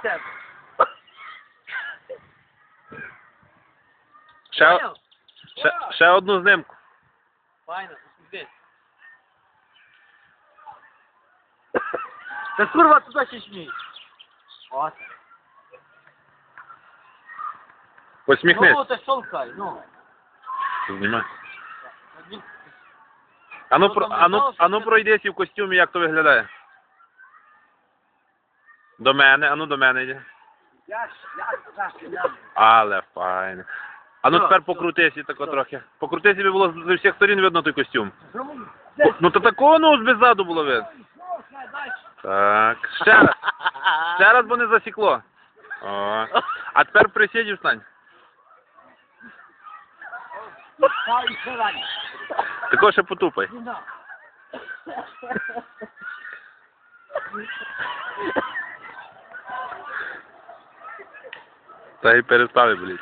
тебе. Ще одну знимку. Файно, іди. Та курва туди ще смій. От. Посміхнись. Ну, ти шолкай, ну. Знімай. Ну, Ану пройдися в костюмі, як то виглядає. До мене, ану до мене йди. Але файно. Ану тепер покрутися тако трохи. Покрутися би було з усіх сторін видно той костюм. Ну то такого, ну, ззаду було видно. Так, ще раз. Ще раз, бо не засікло. О. А тепер присідь і встань. Тако ще потупай. Та й перестали, блін.